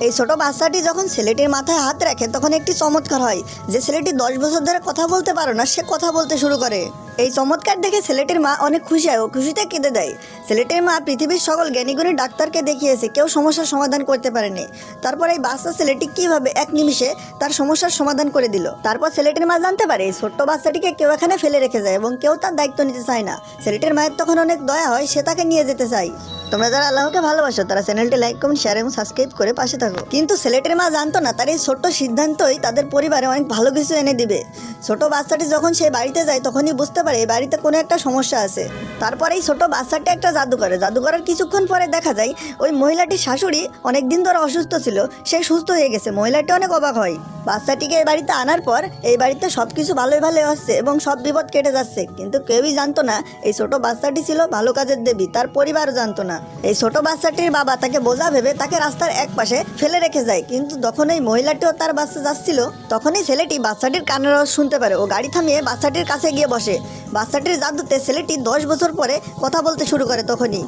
এই ছোট বাচ্চাটি যখন ছেলেটির মাথায় হাত রাখে তখন একটি চমৎকার হয় যে ছেলেটি 10 বছর ধরে কথা বলতে পারে না, সে কথা বলতে শুরু করে। এই চমৎকার দেখে ছেলেটির মা অনেক খুশি হয় ও খুশিতে কেঁদে দেয়। ছেলেটির মা পৃথিবীর সকল জ্ঞানীগুণী ডাক্তারকে দেখিয়েছে, কেউ সমস্যার সমাধান করতে পারেনি। তারপর এই বাচ্চা ছেলেটি কিভাবে এক নিমিষে তার সমস্যার সমাধান করে দিল। তারপর ছেলেটির মা জানতে পারে এই ছোট্ট বাচ্চাটিকে কেউ এখানে ফেলে রেখে যায় এবং কেউ তার দায়িত্ব নিতে চায় না। ছেলেটির মায়ের তখন অনেক দয়া হয়, সে তাকে নিয়ে যেতে চায়। তোমরা যারা আল্লাহকে ভালোবাসো তারা চ্যানেলটি লাইক, কমেন্ট, শেয়ার এবং সাবস্ক্রাইব করে পাশে থাকো। কিন্তু ছেলেটির মা জানতো না তার এই ছোট্ট সিদ্ধান্তই তাদের পরিবারে অনেক ভালো কিছু এনে দিবে। ছোট বাচ্চাটি যখন সেই বাড়িতে যায় তখনই বুঝতে পারে এই বাড়িতে কোনো একটা সমস্যা আছে। তারপরে এই ছোট বাচ্চাটি একটা জাদু করে। জাদু করার কিছুক্ষণ পরে দেখা যায় ওই মহিলাটির শাশুড়ি অনেক দিন ধরে অসুস্থ ছিল, সে সুস্থ হয়ে গেছে। মহিলাটি অনেক অবাক হয়। বাচ্চাটিকে এই বাড়িতে আনার পর এই বাড়িতে সব কিছু ভালোই হচ্ছে এবং সব বিপদ কেটে যাচ্ছে। কিন্তু কেউই জানতো না এই ছোট বাচ্চাটি ছিল ভালো কাজের দেবী, তার পরিবারও জানতো না। এই ছোট বাচ্চাটির বাবা তাকে বোঝা ভেবে তাকে রাস্তার এক পাশে ফেলে রেখে যায়। কিন্তু যখন এই মহিলাটিও তার বাচ্চা যাচ্ছিল তখনই ছেলেটি বাচ্চাটির কান্নার আওয়াজ শুনতে পারে ও গাড়ি থামিয়ে বাচ্চাটির কাছে গিয়ে বসে। বাচ্চাটির জাদুতে ছেলেটি 10 বছর পরে কথা বলতে শুরু করে। তখনই